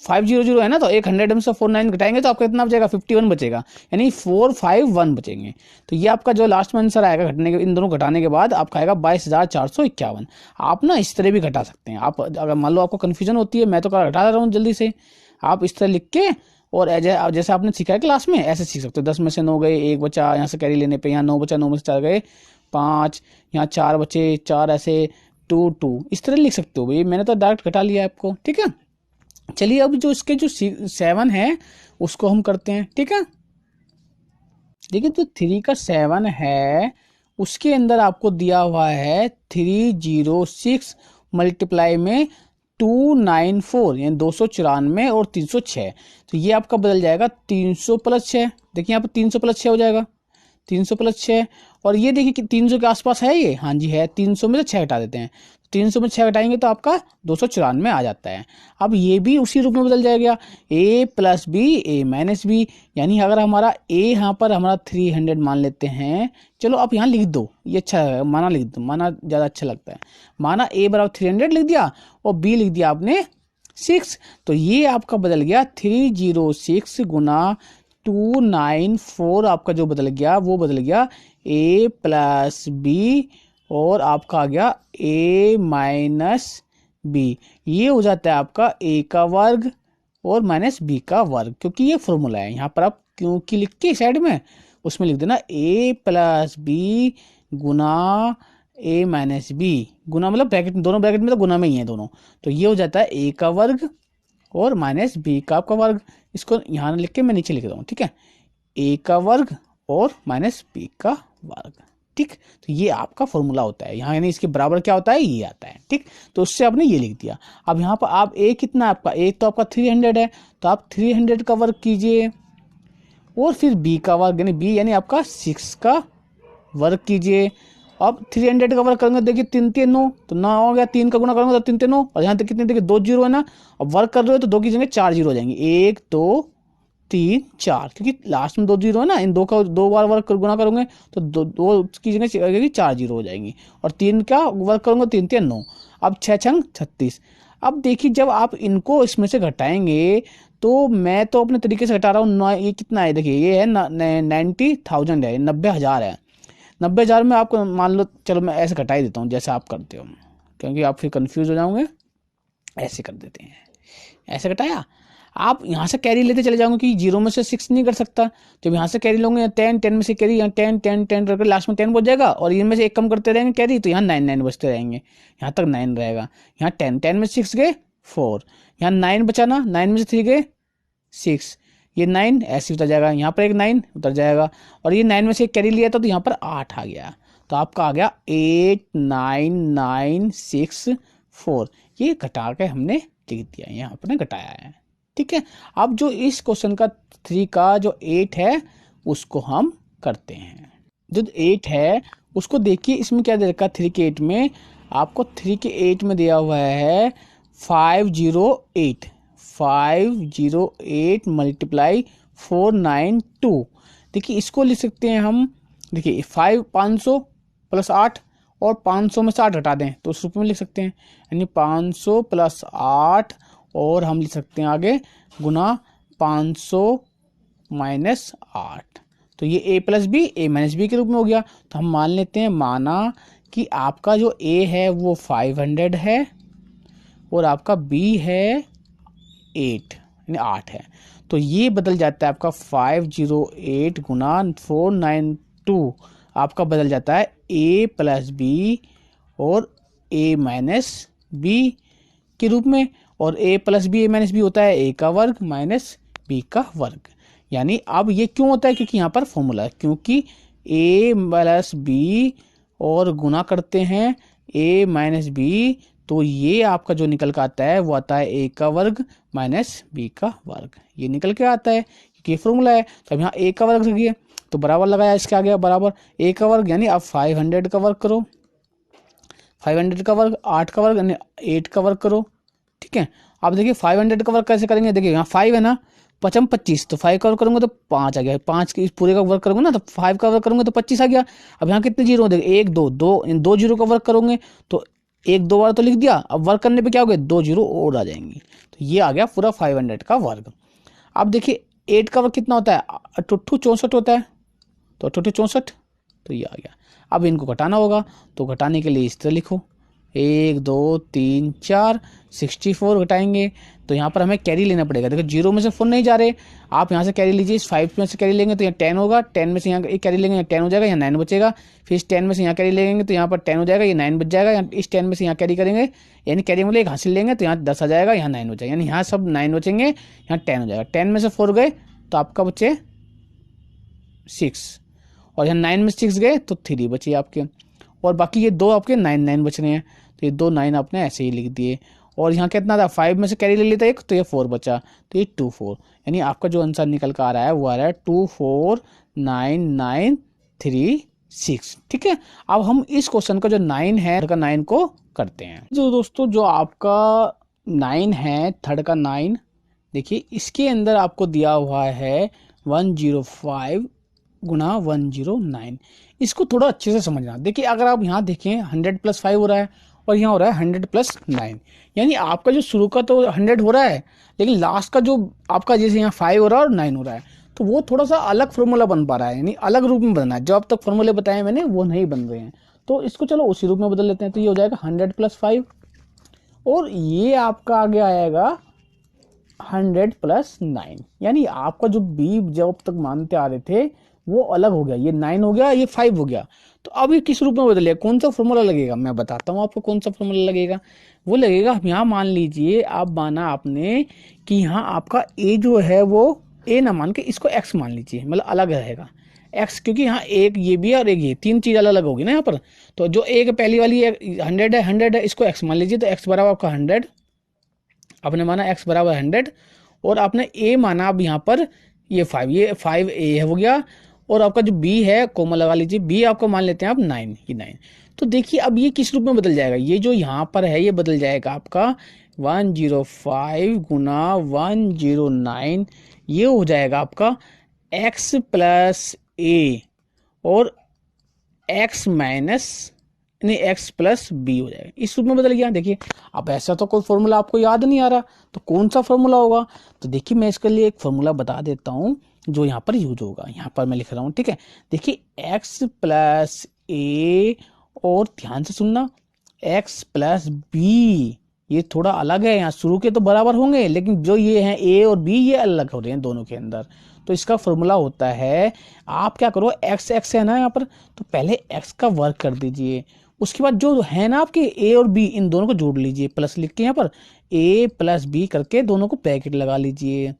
500 है ना, तो 100 में से 49 घटाएंगे तो आपका कितना बचेगा 51 बचेगा, यानी 451 बचेंगे। तो ये आपका जो लास्ट में आंसर आएगा घटने के, इन दोनों घटाने के बाद आपका आएगा 22,451। आप ना इस तरह भी घटा सकते हैं, आप अगर मान लो आपको कन्फ्यूजन होती है, मैं तो घटा रहा हूँ जल्दी से, आप इस तरह लिख के और जैसे आपने सीखा है क्लास में ऐसे सीख सकते हो। 10 में से 9 गए, 1 बचा, यहाँ से कैरी लेने पे यहाँ 9 बचा, 9 में से 4 गए 5, यहाँ 4 बचे 4, ऐसे 2 2 इस तरह लिख सकते हो। भाई मैंने तो डायरेक्ट घटा लिया आपको, ठीक है। चलिए अब जो इसके जो 7 है उसको हम करते हैं, ठीक है। देखिए जो 3 का 7 है उसके अंदर आपको दिया हुआ है 306 मल्टीप्लाई में 294 यानी 294 और 306, तो ये आपका बदल जाएगा 300 प्लस 6। देखिए यहाँ पर 300 प्लस 6 हो जाएगा, 300 प्लस 6, और ये देखिए कि 300 के आसपास है ये, हाँ जी है, 300 में से 6 घटा देते हैं, 300 में 6 घटाएंगे तो आपका 294 आ जाता है। अब ये भी उसी रूप में बदल जाएगा a plus B a minus B, यानी अगर हमारा a यहाँ पर हमारा 300 मान लेते हैं, चलो आप यहाँ लिख दो, ये अच्छा है, माना लिख दो, माना ज़्यादा अच्छा लगता है, माना a बराबर 300 लिख दिया और b लिख दिया आपने 6, तो ये आपका बदल गया 306 गुना 294, आपका जो बदल गया वो बदल गया a प्लस बी और आपका आ गया a माइनस बी, ये हो जाता है आपका a का वर्ग और माइनस b का वर्ग, क्योंकि ये फॉर्मूला है। यहाँ पर आप क्योंकि लिख के साइड में उसमें लिख देना a प्लस बी गुना a माइनस बी, गुना मतलब ब्रैकेट, दोनों ब्रैकेट में तो गुना में ही है दोनों, तो ये हो जाता है a का वर्ग और माइनस बी का आपका वर्ग। इसको यहाँ लिख के मैं नीचे लिख रहा हूँ, ठीक है, a का वर्ग और माइनस बी का वर्ग, ठीक। तो ये आपका फॉर्मूला होता है यहाँ, यानी इसके बराबर क्या होता है, ये आता है, ठीक। तो उससे आपने ये लिख दिया। अब यहाँ पर आप a कितना है आपका, a तो आपका 300 है, तो आप 300 का वर्ग कीजिए और फिर b का वर्ग यानी b यानी आपका 6 का वर्ग कीजिए। अब 300 का वर्ग करेंगे, देखिए 3 3 9, तो 9 हो गया, 3 का गुना करेंगे तो 3 3 9, और यहाँ तक कितने, देखिए 2 जीरो है ना। अब वर्ग कर रहे हो तो 2 की जगह 4 जीरो हो जाएंगे, 1 2 3 4, क्योंकि लास्ट में 2 जीरो है ना, इन दो का 2 बार वर्ग गुना करोगे तो 2 की जगह 4 जीरो हो जाएंगी, और 3 का वर्ग करोगे 3 3 9, अब 6 6 36। अब देखिए जब आप इनको इसमें से घटाएंगे, तो मैं तो अपने तरीके से घटा रहा हूँ, ये कितना है, देखिए ये है 90,000 है, 90,000 है। 90,000 में आपको मान लो, चलो मैं ऐसे घटा ही देता हूँ जैसे आप करते हो, क्योंकि आप फिर कंफ्यूज हो जाओगे। ऐसे कर देते हैं, ऐसे घटाया, आप यहाँ से कैरी लेते चले जाओगे कि 0 में से 6 नहीं कर सकता, जब यहाँ से कैरी लोगे 10 10 में से कैरी, यहाँ 10 10 10 करके लास्ट में 10 बच जाएगा, और इनमें से एक कम करते रहेंगे कैरी, तो यहाँ 9 9 बचते रहेंगे, यहाँ तक 9 रहेगा। यहाँ 10 10 में 6 गए 4, यहाँ 9 बचाना, 9 में से 3 गए 6, ये 9 ऐसे उतर जाएगा, यहाँ पर एक 9 उतर जाएगा, और ये 9 में से एक कैरी लिया था तो यहाँ पर 8 आ गया, तो आपका आ गया 8 9 9 6 4। ये घटा के हमने लिख दिया, यहाँ पर घटाया है, ठीक है। अब जो इस क्वेश्चन का 3 का जो 8 है उसको हम करते हैं। जो 8 है उसको देखिए, इसमें क्या दे रखा है 3 के 8 में, आपको 3 के 8 में दिया हुआ है 508 मल्टीप्लाई 492। देखिए इसको लिख सकते हैं हम, देखिए 500 प्लस 8, और 500 में से 8 हटा दें तो उस रूप में लिख सकते हैं, यानी 500 प्लस 8, और हम लिख सकते हैं आगे गुना 500 माइनस 8, तो ये a plus B a minus B के रूप में हो गया। तो हम मान लेते हैं, माना कि आपका जो a है वो 500 है और आपका b है 8 यानी 8 है, तो ये बदल जाता है आपका 508 गुना 492, आपका बदल जाता है a प्लस बी और a माइनस बी के रूप में, और a plus B a minus B होता है a का वर्ग माइनस b का वर्ग। यानी अब ये क्यों होता है, क्योंकि यहाँ पर फॉर्मूला है, क्योंकि a प्लस बी और गुना करते हैं a माइनस बी, तो ये आपका जो निकल के आता है वो आता है a का वर्ग माइनस b का वर्ग, ये निकल के आता है क्योंकि ये फॉर्मूला है। तो अब यहाँ a का वर्ग रखिए, तो बराबर लगाया, इसके आ गया बराबर a का वर्ग, यानी आप 500 का वर्ग करो, 500 का वर्ग 8 का वर्ग यानी 8 का वर्ग करो, ठीक है। आप देखिए 500 का वर्ग कैसे करेंगे, देखिए यहाँ 5 है ना, 5 25, तो 5 का वर्ग करूंगा तो 5 आ गया, 5 के इस पूरे का वर्ग करूंगा ना तो 5 का वर्ग करूंगा तो 25 आ गया। अब यहाँ कितने जीरो, देखिए 1 2 2, इन 2 जीरो का वर्ग करोगे तो 1 2 बार तो लिख दिया, अब वर्ग करने पे क्या हो गया, 2 जीरो और आ जाएंगी, तो ये आ गया पूरा 500 का वर्ग। अब देखिए 8 का वर्ग कितना होता है, 8 64 होता है, तो 8 64, तो ये आ गया। अब इनको घटाना होगा, तो घटाने के लिए इस तरह लिखो, 1 2 3 4 64 घटाएंगे, तो यहाँ पर हमें कैरी लेना पड़ेगा। देखो 0 में से 4 नहीं जा रहे, आप यहाँ से कैरी लीजिए, इस 5 में से कैरी लेंगे तो यहाँ 10 होगा, 10 में से यहाँ एक कैरी लेंगे, यहाँ 10 हो जाएगा, यहाँ 9 बचेगा, फिर इस 10 में से यहाँ कैरी लेंगे तो यहाँ पर 10 हो जाएगा, ये 9 बच जाएगा, यहाँ इस 10 में से यहाँ कैरी करेंगे, यानी कैरी मतलब एक हासिल लेंगे तो यहाँ 10 आ जाएगा, यहाँ 9 हो जाएगा, यानी यहाँ सब 9 बचेंगे, यहाँ 10 हो जाएगा। 10 में से 4 गए तो आपका बचे 6, और यहाँ 9 में 6 गए तो 3 बचे आपके, और बाकी ये दो आपके 9 9 बच रहे हैं, तो ये 2 9 आपने ऐसे ही लिख दिए। और यहाँ कितना था, 5 में से कैरी ले लेता एक, तो ये 4 बचा, तो ये 2 4, यानी आपका जो आंसर निकल कर आ रहा है वो आ रहा है 2 4 9 9 3 6, ठीक है। अब हम इस क्वेश्चन का जो 9 है थर्ड का 9 को करते हैं। जो दोस्तों जो आपका 9 है थर्ड का 9, देखिए इसके अंदर आपको दिया हुआ है 105 गुना 109। इसको थोड़ा अच्छे से समझना। देखिए अगर आप यहाँ देखें 100 + 5 हो रहा है और यहाँ हो रहा है 100 + 9, यानी आपका जो शुरू का तो 100 हो रहा है, लेकिन लास्ट का जो आपका जैसे यहाँ 5 हो रहा है और 9 हो रहा है, तो वो थोड़ा सा अलग फॉर्मूला बन पा रहा है, यानी अलग रूप में बनना है। जो अब तक फॉर्मूले बताए मैंने वो नहीं बन रहे हैं, तो इसको चलो उसी रूप में बदल लेते हैं। तो ये हो जाएगा 100 + 5 और ये आपका आगे आएगा 100 + 9, यानी आपका जो बी जब तक मानते आ रहे थे वो अलग हो गया, ये 9 हो गया, ये 5 हो गया। तो अब ये किस रूप में बदलेगा, कौन सा फॉर्मूला लगेगा, मैं बताता हूँ आपको कौन सा फॉर्मूला लगेगा। वो लगेगा, यहाँ मान लीजिए आप माना आपने कि यहाँ आपका ए जो है वो ए ना मान के इसको एक्स मान लीजिए, मतलब अलग रहेगा एक्स, क्योंकि यहाँ एक ये भी है और एक ये, तीन चीज अलग अलग होगी ना यहाँ पर। तो जो एक पहली वाली 100 है इसको एक्स मान लीजिए, तो एक्स बराबर आपका 100, आपने माना x बराबर 100 और आपने a माना अब यहाँ पर ये 5, ये 5a हो गया। और आपका जो b है कोमा लगा लीजिए, b आपको मान लेते हैं आप 9, ये 9। तो देखिए अब ये किस रूप में बदल जाएगा, ये जो यहाँ पर है ये बदल जाएगा आपका 105 गुना 109, ये हो जाएगा आपका x + a और x माइनस नहीं x + b हो जाएगा, इस रूप में बदल गया। देखिए अब ऐसा तो कोई फॉर्मूला आपको याद नहीं आ रहा, तो कौन सा फॉर्मूला होगा, तो देखिए मैं इसके लिए एक फॉर्मूला बता देता हूं जो यहाँ पर यूज होगा, यहाँ पर मैं लिख रहा हूँ, ठीक है। देखिए x + a और ध्यान से सुनना x + b, ये थोड़ा अलग है, यहाँ शुरू के तो बराबर होंगे लेकिन जो ये हैं a और b ये अलग हो रहे हैं दोनों के अंदर। तो इसका फॉर्मूला होता है, आप क्या करो, x x है ना यहाँ पर, तो पहले x का वर्ग कर दीजिए, उसके बाद जो है ना आपके a और b इन दोनों को जोड़ लीजिए, प्लस लिख के यहाँ पर a + b करके दोनों को ब्रैकेट लगा लीजिए,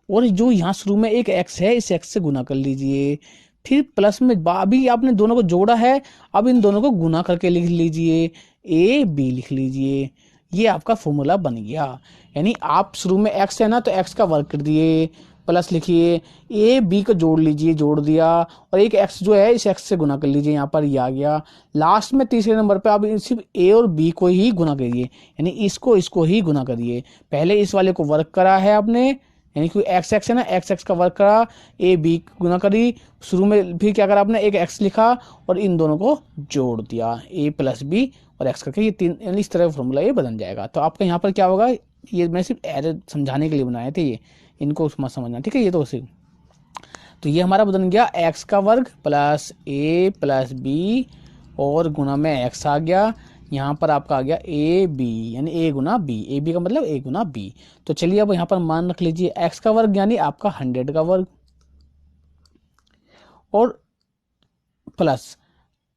और जो यहाँ शुरू में एक x है इस x से गुना कर लीजिए, फिर प्लस में अभी आपने दोनों को जोड़ा है, अब इन दोनों को गुना करके लिख लीजिए, a b लिख लीजिए, ये आपका फॉर्मूला बन गया। यानी आप शुरू में x है ना तो x का वर्ग कर दिए, प्लस लिखिए, ए बी को जोड़ लीजिए, जोड़ दिया, और एक x जो है इस x से गुना कर लीजिए, यहाँ पर ये आ गया। लास्ट में तीसरे नंबर पे आप सिर्फ a और b को ही गुना करिए, यानी इसको ही गुना करिए। पहले इस वाले को वर्ग करा है आपने, यानी कि x x है ना, x x का वर्ग करा, a b गुना करी, शुरू में फिर क्या करा आपने, एक x लिखा और इन दोनों को जोड़ दिया, a + b और x करके, ये तीन, यानी इस तरह फॉर्मूला ये बदल जाएगा। तो आपका यहाँ पर क्या होगा, ये मैं सिर्फ एरर समझाने के लिए बनाए थे, ये इनको मत समझना, ठीक है। ये तो सिर्फ, तो ये हमारा बदल गया x का वर्ग + a + b और गुना में x आ गया, यहाँ पर आपका आ गया a b, यानी a Guna b, a b का मतलब a गुना b। तो चलिए अब यहाँ पर मान रख लीजिए x का वर्ग यानी आपका 100 का वर्ग और प्लस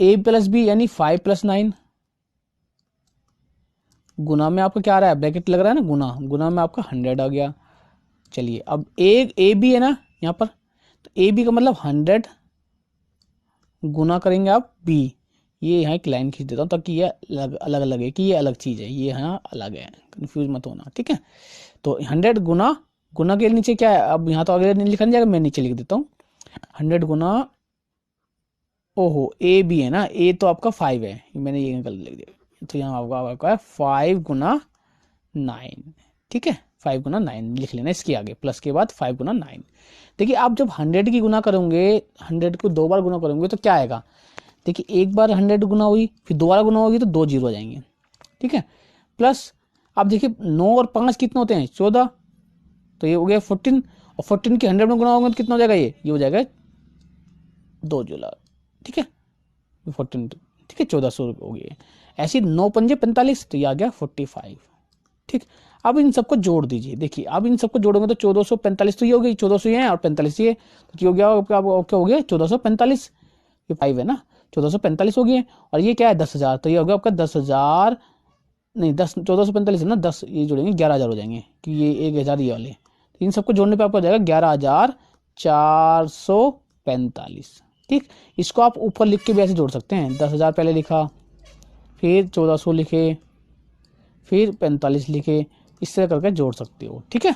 a + b यानी 5 + 9, गुना में आपका क्या आ रहा है, ब्रैकेट लग रहा है ना, गुना में आपका 100 आ गया। चलिए अब ए बी है ना यहाँ पर, तो ए बी का मतलब 100 गुना करेंगे आप बी, ये यहाँ एक लाइन खींच देता हूँ ताकि ये अलग लगे कि ये अलग चीज़ है, ये यहाँ अलग है, कंफ्यूज मत होना, ठीक है। तो 100 गुना के नीचे क्या है, अब यहाँ तो आगे नहीं लिखा जाएगा, मैं नीचे लिख देता हूँ 100 गुना, ओहो ए बी है ना, ए तो आपका 5 है, मैंने ये गलत लिख दिया, तो यहाँ आपका 5 गुना 9, ठीक है, 5 गुना 9 लिख लेना इसके आगे, प्लस के बाद 5 गुना 9। देखिए आप जब 100 की गुना करोगे, 100 को 2 बार गुना करोगे तो क्या आएगा, देखिए एक बार 100 गुना हुई, फिर दोबारा गुना होगी तो 2 जीरो आ जाएंगे, ठीक है। प्लस आप देखिए 9 और 5 कितने होते हैं, 14, तो ये हो गया 14, और 14 की 100 में गुना होगा तो कितना हो जाएगा, ये हो जाएगा 2 जुला, ठीक है, 14, ठीक है, 1400 हो गए। ऐसे 9 पंजे 45, तो ये आ गया 45, ठीक। अब इन सबको जोड़ दीजिए, देखिए अब इन सबको जोड़ोगे तो 1445, तो ये हो गई, 1400 ये है और 45 ये, तो क्या हो गया आपका, क्या हो गया 1445, ये 5 है ना, 1445 हो गए, और ये क्या है 10,000, तो ये हो गया आपका 10,000, नहीं 1445 है ना, 10 ये जोड़ेंगे 11,000 हो जाएंगे, कि ये 1,000 ये वाले, तो इन सबको जोड़ने पे आपको हो जाएगा 11,445, ठीक। इसको आप ऊपर लिख के भी ऐसे जोड़ सकते हैं, 10,000 पहले लिखा, फिर 1400 लिखे, फिर 45 लिखे, इस तरह करके जोड़ सकते हो, ठीक है।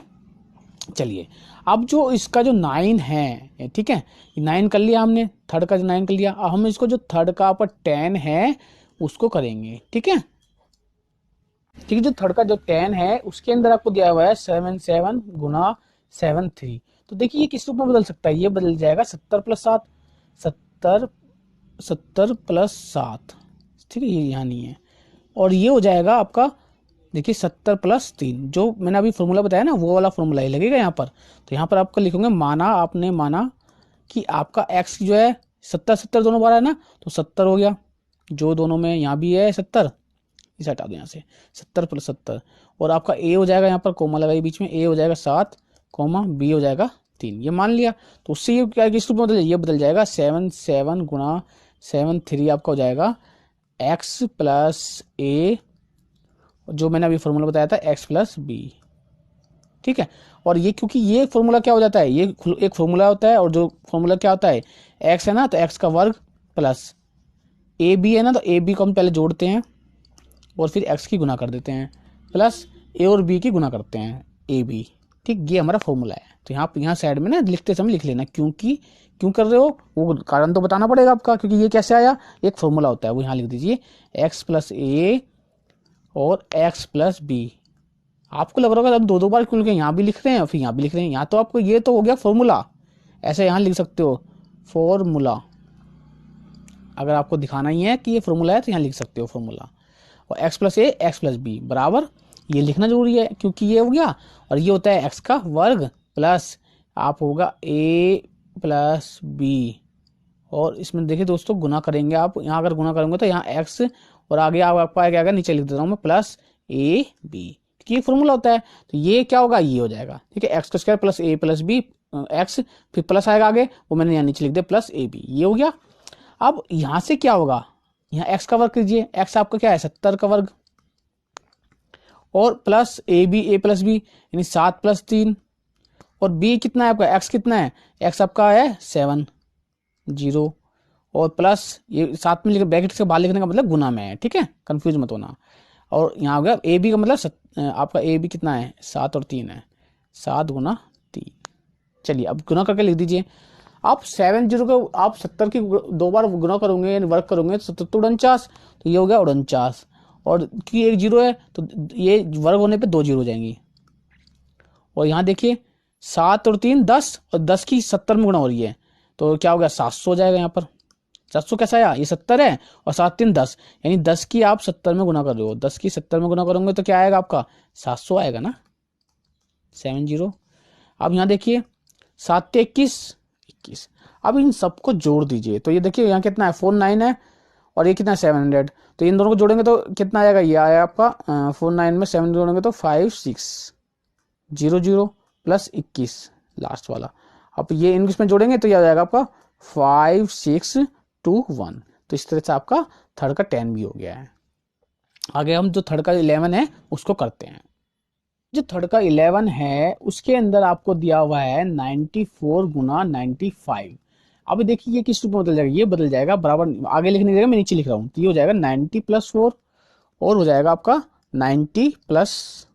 चलिए अब जो इसका जो 9 है, ठीक है, 9 कर लिया हमने, थर्ड का जो 9 कर लिया, अब हम इसको जो थर्ड का पर 10 है उसको करेंगे, ठीक है। ठीक है, जो थर्ड का जो 10 है उसके अंदर आपको दिया हुआ है 7 गुना 7 3, तो देखिए ये किस रूप में बदल सकता है, ये बदल जाएगा 70 + 7, 70 + 7, ठीक है, ये यहाँ नहीं है, और ये हो जाएगा आपका, देखिए 70 + 3, जो मैंने अभी फॉर्मूला बताया ना वो वाला फॉर्मूला ही लगेगा यहाँ पर। तो यहाँ पर आपको लिखोगे, माना कि आपका x जो है 70 70 दोनों बार है ना, तो 70 हो गया, जो दोनों में यहाँ भी है 70, इसे हटा दो यहाँ से, 70 + 70, और आपका ए हो जाएगा, यहाँ पर कोमा लगाइए बीच में, ए हो जाएगा 7, कोमा बी हो जाएगा 3, ये मान लिया। तो उससे ये क्या किस रूप में बदल जाएगा, ये बदल जाएगा 7 7 गुणा 7 3 आपका हो जाएगा x + a, जो मैंने अभी फॉर्मूला बताया था x + b। ठीक है, और ये क्योंकि ये फॉर्मूला क्या हो जाता है, ये एक फॉर्मूला होता है, और जो फॉर्मूला क्या होता है, x है ना, तो x का वर्ग प्लस ए बी है ना, तो ए बी को हम पहले जोड़ते हैं और फिर x की गुना कर देते हैं, प्लस ए और b की गुना करते हैं, ए बी। ठीक, ये हमारा फॉर्मूला है। तो यहाँ साइड में ना लिखते समय लिख लेना, क्योंकि क्यों कर रहे हो वो कारण तो बताना पड़ेगा आपका, क्योंकि ये कैसे आया, एक फॉर्मूला होता है, वो यहाँ लिख दीजिए x + a और x + b। आपको लग रहा होगा अब दो दो बार क्यों लिखे, यहाँ भी लिख रहे हैं और फिर यहाँ भी लिख रहे हैं, यहाँ तो आपको ये तो हो गया फॉर्मूला, ऐसे यहाँ लिख सकते हो फॉर्मूला। अगर आपको दिखाना ही है कि ये फॉर्मूला है तो यहाँ लिख सकते हो फॉर्मूला, और x + a x + b बराबर, ये लिखना जरूरी है क्योंकि ये हो गया, और ये होता है x का वर्ग प्लस आप होगा a + b, और इसमें देखिए दोस्तों गुना करेंगे आप, यहाँ अगर गुना करेंगे तो यहाँ x और आगे आपको आएगा, नीचे लिख देता हूँ मैं प्लस a b, ये फॉर्मूला होता है। तो ये क्या होगा, ये हो जाएगा। ठीक है, x² + a + b x, फिर प्लस आएगा आगे, वो मैंने यहाँ नीचे लिख दिया प्लस a b, ये हो गया। अब यहाँ से क्या होगा, यहाँ x का वर्ग कीजिए, x आपका क्या है 70 का वर्ग, और प्लस a + b यानी 7 + 3, और b कितना है आपका, x कितना है, x आपका है 7 0, और प्लस ये साथ में ब्रैकेट से बाहर लिखने का मतलब गुना में है। ठीक है, कंफ्यूज मत होना। और यहाँ हो गया ए बी का मतलब आपका ए बी कितना है, 7 और 3 है, 7 × 3। चलिए अब गुना करके लिख दीजिए। आप 70 को आप 70 की 2 बार गुना करोगे यानी वर्ग करोगे तो 70 × 49, तो ये हो गया 49, और कि एक 0 है तो ये वर्ग होने पे 2 0 हो जाएंगी। और यहाँ देखिए 7 और 3 10, और 10 की 70 में गुना हो रही है, तो क्या हो गया 700 हो जाएगा। यहाँ पर 700 कैसा आया, ये 70 है और 7 3 10, यानी 10 की आप 70 में गुना कर रहे हो, 10 की 70 में गुना करोगे तो क्या आएगा आपका 700 आएगा ना, 70। अब यहाँ देखिए 7 × 21। अब इन सबको जोड़ दीजिए, तो ये देखिए यहाँ कितना है 49 है, और ये कितना है 700, तो इन दोनों को जोड़ेंगे तो कितना आएगा, ये आया आपका 49 में 7 जोड़ेंगे तो 5 6 0 0 + 21 लास्ट वाला। अब ये इंग्लिश में जोड़ेंगे तो ये आ जाएगा आपका 5 6 2 1। तो इस तरह से आपका थर्ड का 10 भी हो गया है। आगे हम जो थर्ड का 11 है उसको करते हैं। जो थर्ड का 11 है उसके अंदर आपको दिया हुआ है 94 × 95। अब देखिए ये किस रूप में बदल जाएगा, ये बदल जाएगा बराबर, आगे लिखने की जगह मैं नीचे लिख रहा हूँ, तो ये हो जाएगा 90 + 4, और हो जाएगा आपका 90 +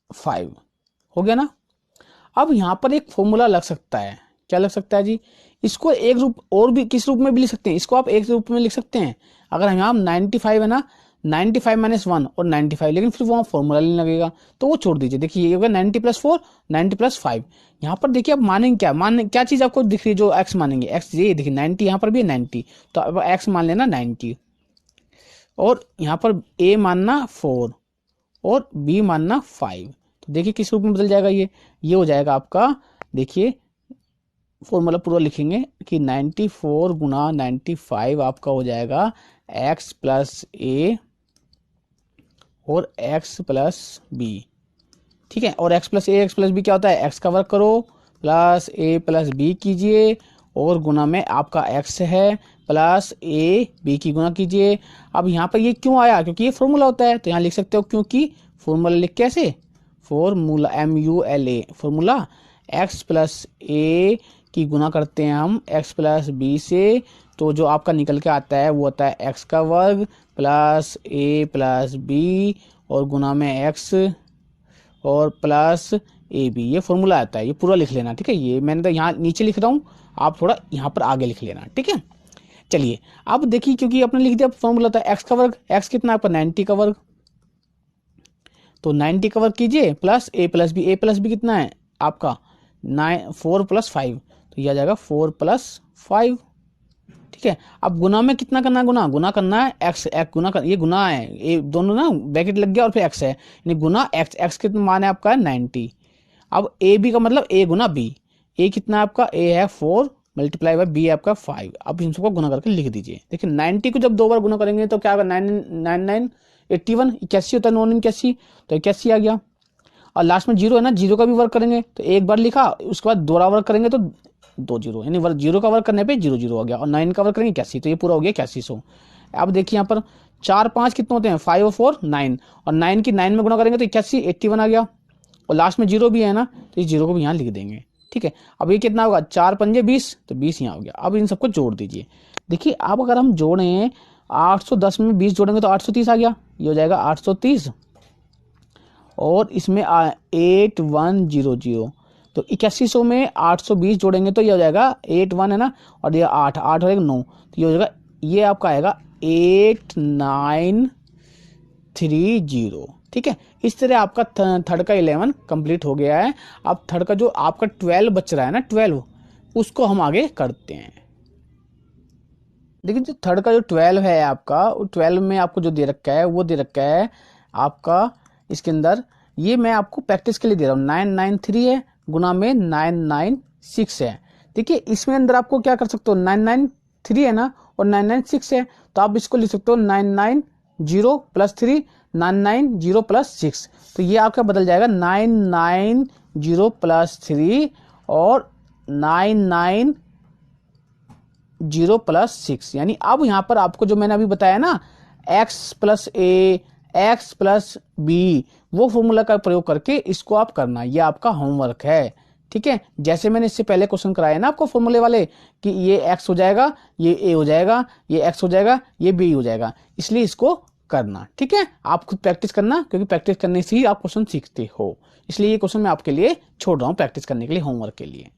5 हो गया ना। अब यहाँ पर एक फॉर्मूला लग सकता है, क्या लग सकता है जी, इसको एक रूप और भी किस रूप में भी लिख सकते हैं, इसको आप एक रूप में लिख सकते हैं। अगर हम यहाँ 95 है ना, 95 - 1 और 95, लेकिन फिर वहाँ फॉर्मूला नहीं लगेगा तो वो छोड़ दीजिए। देखिए ये होगा 90 + 4 90 + 5। यहाँ पर देखिए आप मानेंगे क्या चीज आपको दिख रही है, जो x मानेंगे, x ये देखिए 90 यहाँ पर भी है 90, तो अब x मान लेना 90, और यहाँ पर a मानना 4 और b मानना 5। तो देखिए किस रूप में बदल जाएगा, ये हो जाएगा आपका, देखिए फॉर्मूला पूरा लिखेंगे कि 94 × 95 आपका हो जाएगा x + a और x + b। ठीक है, और x + a x + b क्या होता है, x का वर्ग करो प्लस a + b कीजिए, और गुना में आपका x है प्लस a b की गुना कीजिए। अब यहाँ पर ये क्यों आया, क्योंकि ये फॉर्मूला होता है, तो यहाँ लिख सकते हो क्योंकि फॉर्मूला लिख कैसे, formula MULA, formula x + a की गुना करते हैं हम x + b से, तो जो आपका निकल के आता है वो होता है x का वर्ग प्लस a + b, और गुना में x और प्लस ab, ये फॉर्मूला आता है, ये पूरा लिख लेना। ठीक है, ये मैंने तो यहाँ नीचे लिख रहा हूँ, आप थोड़ा यहाँ पर आगे लिख लेना। ठीक है, चलिए अब देखिए, क्योंकि आपने लिख दिया फॉर्मूला था x का वर्ग, x कितना आपका 90 का वर्ग, तो 90 का वर्ग कीजिए plus a + b, a + b कितना है आपका 4 + 5, तो यह आ जाएगा 4 + 5। ठीक है, अब गुना में कितना करना है, गुना करना है x गुना कर, ये गुना है, ये दोनों ना ब्रैकेट लग गया और फिर x है, यानी गुना x कितना मान है आपका 90। अब a b का मतलब a × b, a कितना है आपका, a है 4 मल्टीप्लाई बाय बी आपका 5। अब इन सबको गुना करके लिख दीजिए। देखिए 90 को जब 2 बार गुना करेंगे तो क्या होगा, 9 81, 81 होता है 9 81, तो 81 आ गया। और लास्ट में जीरो है ना, जीरो का भी वर्क करेंगे तो एक बार लिखा, उसके बाद दोबारा वर्क करेंगे तो 2 जीरो, यानी वर्क जीरो का वर्क करने पे 0 0 आ गया। और 9 का वर्क करेंगे 81, तो ये पूरा हो गया 8100। अब देखिए यहाँ पर 4 5 कितने होते हैं, 5 और 4 9, और 9 की 9 में गुना करेंगे तो 81 81 आ गया। और लास्ट में जीरो भी है ना, तो इस जीरो को भी यहाँ लिख देंगे। ठीक है, अब ये कितना होगा, 4 पंजे 20, तो 20 यहाँ हो गया। अब इन सबको जोड़ दीजिए। देखिए अब अगर हम जोड़ें 810 में 20 जोड़ेंगे तो 830 आ गया, ये हो जाएगा 830। और इसमें 8100, तो 8100 में 820 जोड़ेंगे तो ये हो जाएगा 81 है ना, और ये 8 8 और 1 9, तो ये हो जाएगा, ये आपका आएगा 8930। ठीक है, इस तरह आपका थर्ड का 11 कंप्लीट हो गया है। अब थर्ड का जो आपका 12 बच रहा है ना, 12, उसको हम आगे करते हैं। देखिए जो थर्ड का जो 12 है आपका, 12 में आपको जो दे रखा है वो दे रखा है आपका इसके अंदर, ये मैं आपको प्रैक्टिस के लिए दे रहा हूँ। 993 है गुना में 996 है। देखिए इसमें अंदर आपको क्या कर सकते हो, 993 है ना और 996 है, तो आप इसको लिख सकते हो 990 प्लस 3, 990 प्लस 6, तो ये आपका बदल जाएगा 990 प्लस 3 और 990 प्लस 6। यानी अब यहाँ पर आपको जो मैंने अभी बताया ना, x प्लस ए एक्स प्लस बी, वो फॉर्मूला का प्रयोग करके इसको आप करना, ये आपका होमवर्क है। ठीक है, जैसे मैंने इससे पहले क्वेश्चन कराया ना आपको फॉर्मूले वाले, कि ये x हो जाएगा, ये a हो जाएगा, ये x हो जाएगा, ये b हो जाएगा, इसलिए इसको करना। ठीक है, आप खुद प्रैक्टिस करना, क्योंकि प्रैक्टिस करने से ही आप क्वेश्चन सीखते हो, इसलिए ये क्वेश्चन मैं आपके लिए छोड़ रहा हूँ प्रैक्टिस करने के लिए, होमवर्क के लिए।